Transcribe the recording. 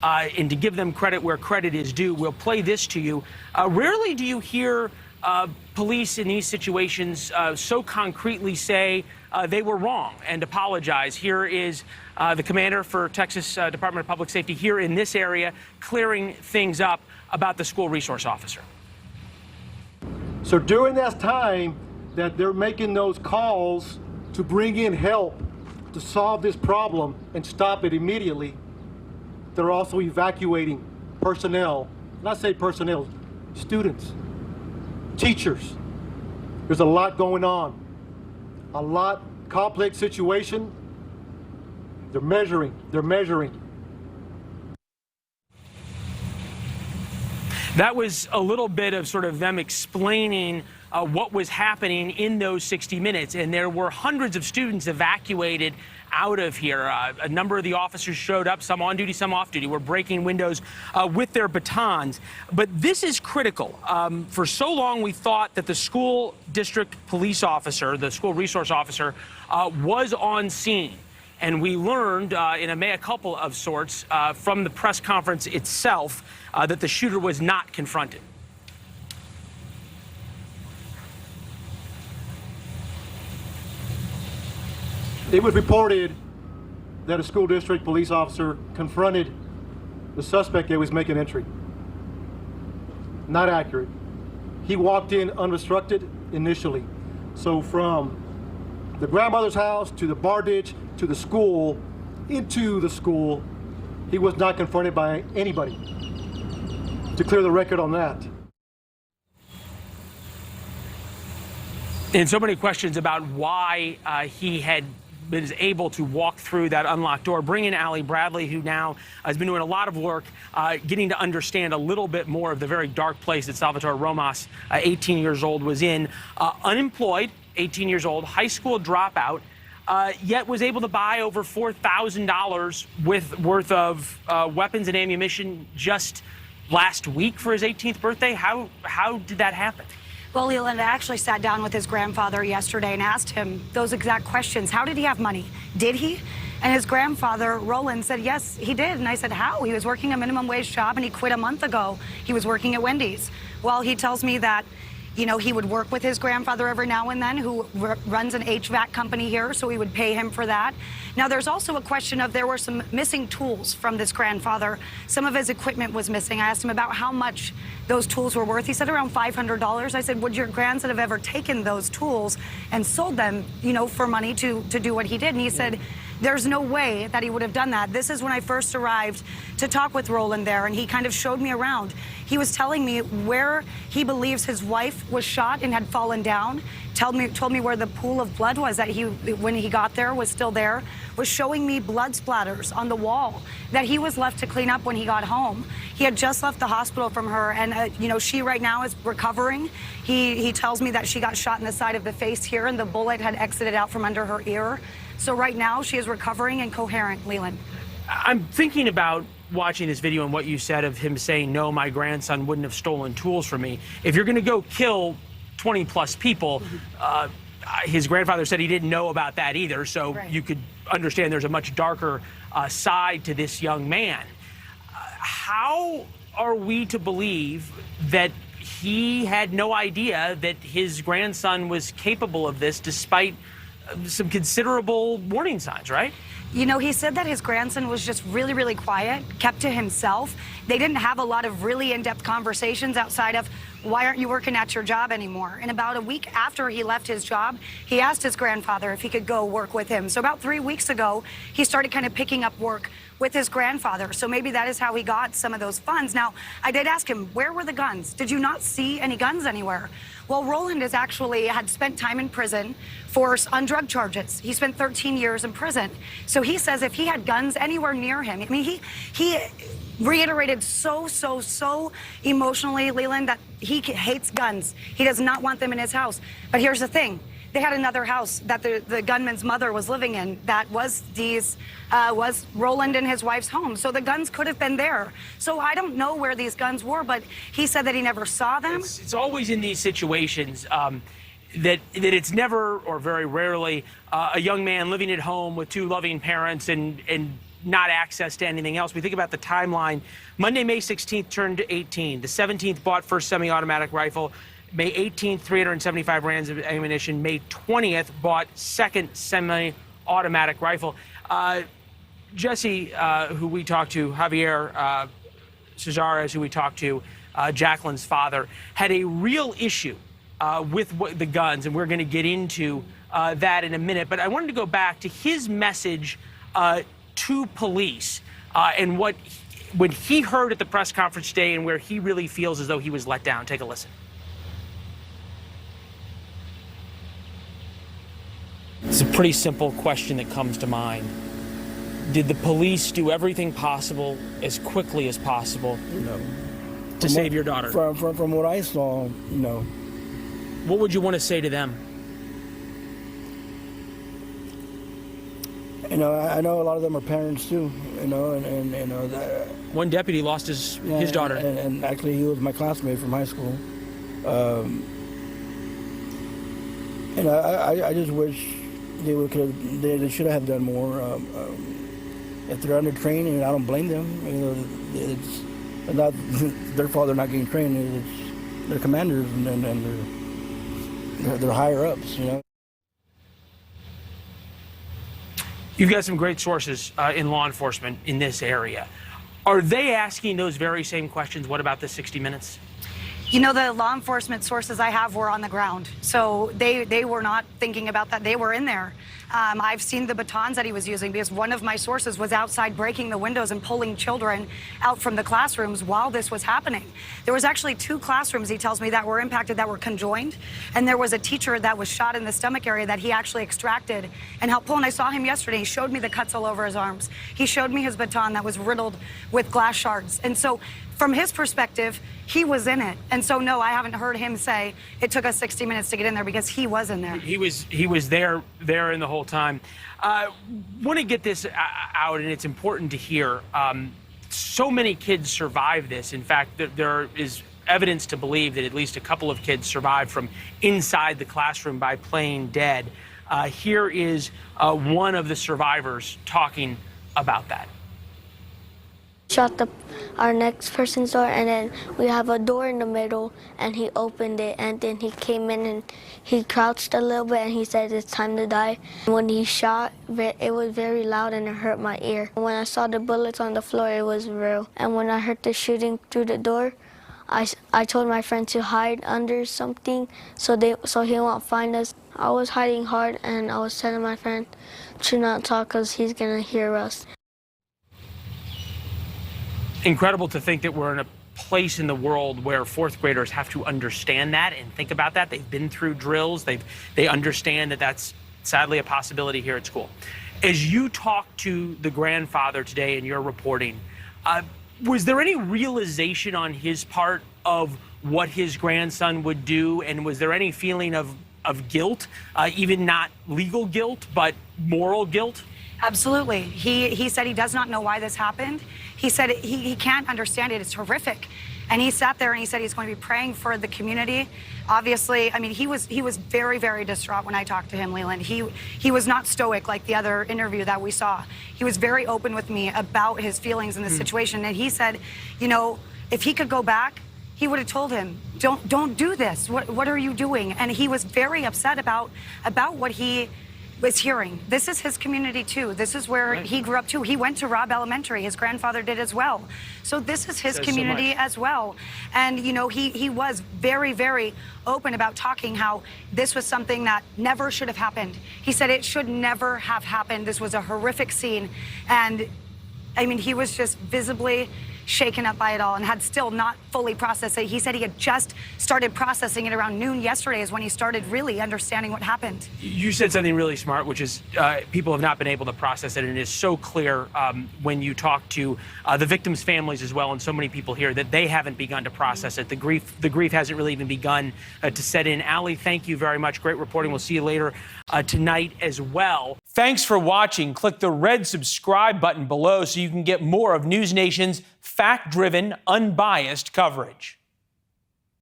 And to give them credit where credit is due, we'll play this to you. Rarely do you hear police in these situations so concretely say they were wrong and apologize. Here is the commander for Texas Department of Public Safety here in this area clearing things up about the school resource officer. So during that time that they're making those calls to bring in help to solve this problem and stop it immediately, they're also evacuating personnel. When I say personnel, students, teachers. There's a lot going on. A lot complex situation. They're measuring. That was a little bit of sort of them explaining what was happening in those 60 minutes. And there were hundreds of students evacuated out of here. A number of the officers showed up, some on duty, some off duty, were breaking windows with their batons. But this is critical. For so long, we thought that the school district police officer, the school resource officer, was on scene. And we learned in a mea culpa of sorts from the press conference itself that the shooter was not confronted. It was reported that a school district police officer confronted the suspect that was making entry. Not accurate. He walked in unobstructed initially. So from the grandmother's house to the bar ditch to the school, into the school, he was not confronted by anybody. To clear the record on that. And so many questions about why he is able to walk through that unlocked door. Bring in Allie Bradley, who now has been doing a lot of work getting to understand a little bit more of the very dark place that Salvador Ramos, 18 years old, was in. Unemployed, 18 years old, high school dropout, yet was able to buy over $4,000 worth of weapons and ammunition just last week for his 18th birthday. How did that happen? Well, Leland, I actually sat down with his grandfather yesterday and asked him those exact questions. How did he have money? Did he? And his grandfather, Roland, said, yes, he did. And I said, how? He was working a minimum wage job and he quit a month ago. He was working at Wendy's. Well, he tells me that, you know, he would work with his grandfather every now and then, who runs an HVAC company here, so he would pay him for that. Now, there's also a question of there were some missing tools from this grandfather. Some of his equipment was missing. I asked him about how much those tools were worth. He said around $500. I said, would your grandson have ever taken those tools and sold them, you know, for money to do what he did? And he said, there's no way that he would have done that. This is when I first arrived to talk with Roland there, and he kind of showed me around. He was telling me where he believes his wife was shot and had fallen down, told me where the pool of blood was that when he got there, was still there, was showing me blood splatters on the wall that he was left to clean up when he got home. He had just left the hospital from her, and you know, she right now is recovering. He tells me that she got shot in the side of the face here, and the bullet had exited out from under her ear. So right now, she is recovering and coherent, Leland. I'm thinking about watching this video and what you said of him saying, no, my grandson wouldn't have stolen tools from me. If you're going to go kill 20-plus people, his grandfather said he didn't know about that either, so right. You could understand there's a much darker side to this young man. How are we to believe that he had no idea that his grandson was capable of this despite some considerable warning signs, right? You know, he said that his grandson was just really, really quiet, kept to himself. They didn't have a lot of really in-depth conversations outside of, why aren't you working at your job anymore? And about a week after he left his job, he asked his grandfather if he could go work with him. So about 3 weeks ago, he started kind of picking up work with his grandfather. So maybe that is how he got some of those funds. Now, I did ask him, where were the guns? Did you not see any guns anywhere? Well, Roland has actually had spent time in prison on drug charges. He spent 13 years in prison. So he says if he had guns anywhere near him, I mean, he reiterated so emotionally, Leland, that he hates guns. He does not want them in his house. But here's the thing. They had another house that the gunman's mother was living in that was Roland and his wife's home. So the guns could have been there. So I don't know where these guns were, but he said that he never saw them. It's always in these situations that it's never, or very rarely, a young man living at home with two loving parents and not access to anything else. We think about the timeline. Monday, May 16th, turned 18. The 17th bought first semi-automatic rifle. May 18th, 375 rounds of ammunition. May 20th, bought second semi-automatic rifle. Jesse, who we talked to, Javier Cesares, who we talked to, Jacqueline's father, had a real issue with the guns, and we're going to get into that in a minute. But I wanted to go back to his message to police and what he heard at the press conference today and where he really feels as though he was let down. Take a listen. It's a pretty simple question that comes to mind. Did the police do everything possible as quickly as possible to save your daughter? From what I saw, no. What would you want to say to them? I know a lot of them are parents too, and one deputy lost his daughter. And actually he was my classmate from high school. I just wish they should have done more. If they're under training, I don't blame them. It's not their fault they're not getting trained. It's their commanders and their higher ups. You've got some great sources in law enforcement in this area. Are they asking those very same questions? What about the 60 Minutes? The law enforcement sources I have were on the ground, so they were not thinking about that. They were in there. I've seen the batons that he was using because one of my sources was outside breaking the windows and pulling children out from the classrooms while this was happening. There was actually 2 classrooms, he tells me, that were impacted, that were conjoined, and there was a teacher that was shot in the stomach area that he actually extracted and helped pull. And I saw him yesterday. He showed me the cuts all over his arms. He showed me his baton that was riddled with glass shards. And so from his perspective, he was in it. And so, no, I haven't heard him say it took us 60 minutes to get in there because he was in there. He was there in the whole time. Want to get this out, and it's important to hear. So many kids survived this. In fact, there is evidence to believe that at least a couple of kids survived from inside the classroom by playing dead. Here is one of the survivors talking about that. Shut our next person's door, and then we have a door in the middle, and he opened it, and then he came in and he crouched a little bit and he said it's time to die. When he shot, it was very loud and it hurt my ear. When I saw the bullets on the floor, it was real. And when I heard the shooting through the door, I told my friend to hide under something so he won't find us. I was hiding hard, and I was telling my friend to not talk because he's gonna hear us. Incredible to think that we're in a place in the world where 4th graders have to understand that and think about that. They've been through drills. They understand that that's sadly a possibility here at school. As you talked to the grandfather today in your reporting, was there any realization on his part of what his grandson would do? And was there any feeling of guilt, even not legal guilt, but moral guilt? Absolutely. He said he does not know why this happened. He said he can't understand it. It's horrific. And he sat there and he said he's going to be praying for the community. Obviously, I mean, he was very, very distraught when I talked to him, Leland. He was not stoic like the other interview that we saw. He was very open with me about his feelings in this situation. And he said, if he could go back, he would have told him, don't do this. What are you doing? And he was very upset about what he was hearing. This is his community too. This is where he grew up too. He went to Robb Elementary. His grandfather did as well. So this is his community as well. And he was very, very open about talking how this was something that never should have happened. He said it should never have happened. This was a horrific scene. And I mean, he was just visibly shaken up by it all and had still not fully processed it. He said he had just started processing it around noon yesterday is when he started really understanding what happened. You said something really smart, which is people have not been able to process it, and it is so clear when you talk to the victims' families as well, and so many people here, that they haven't begun to process it. The grief hasn't really even begun to set in. Allie, thank you very much. Great reporting. We'll see you later tonight as well. Thanks for watching. Click the red subscribe button below so you can get more of NewsNation's fact-driven, unbiased coverage.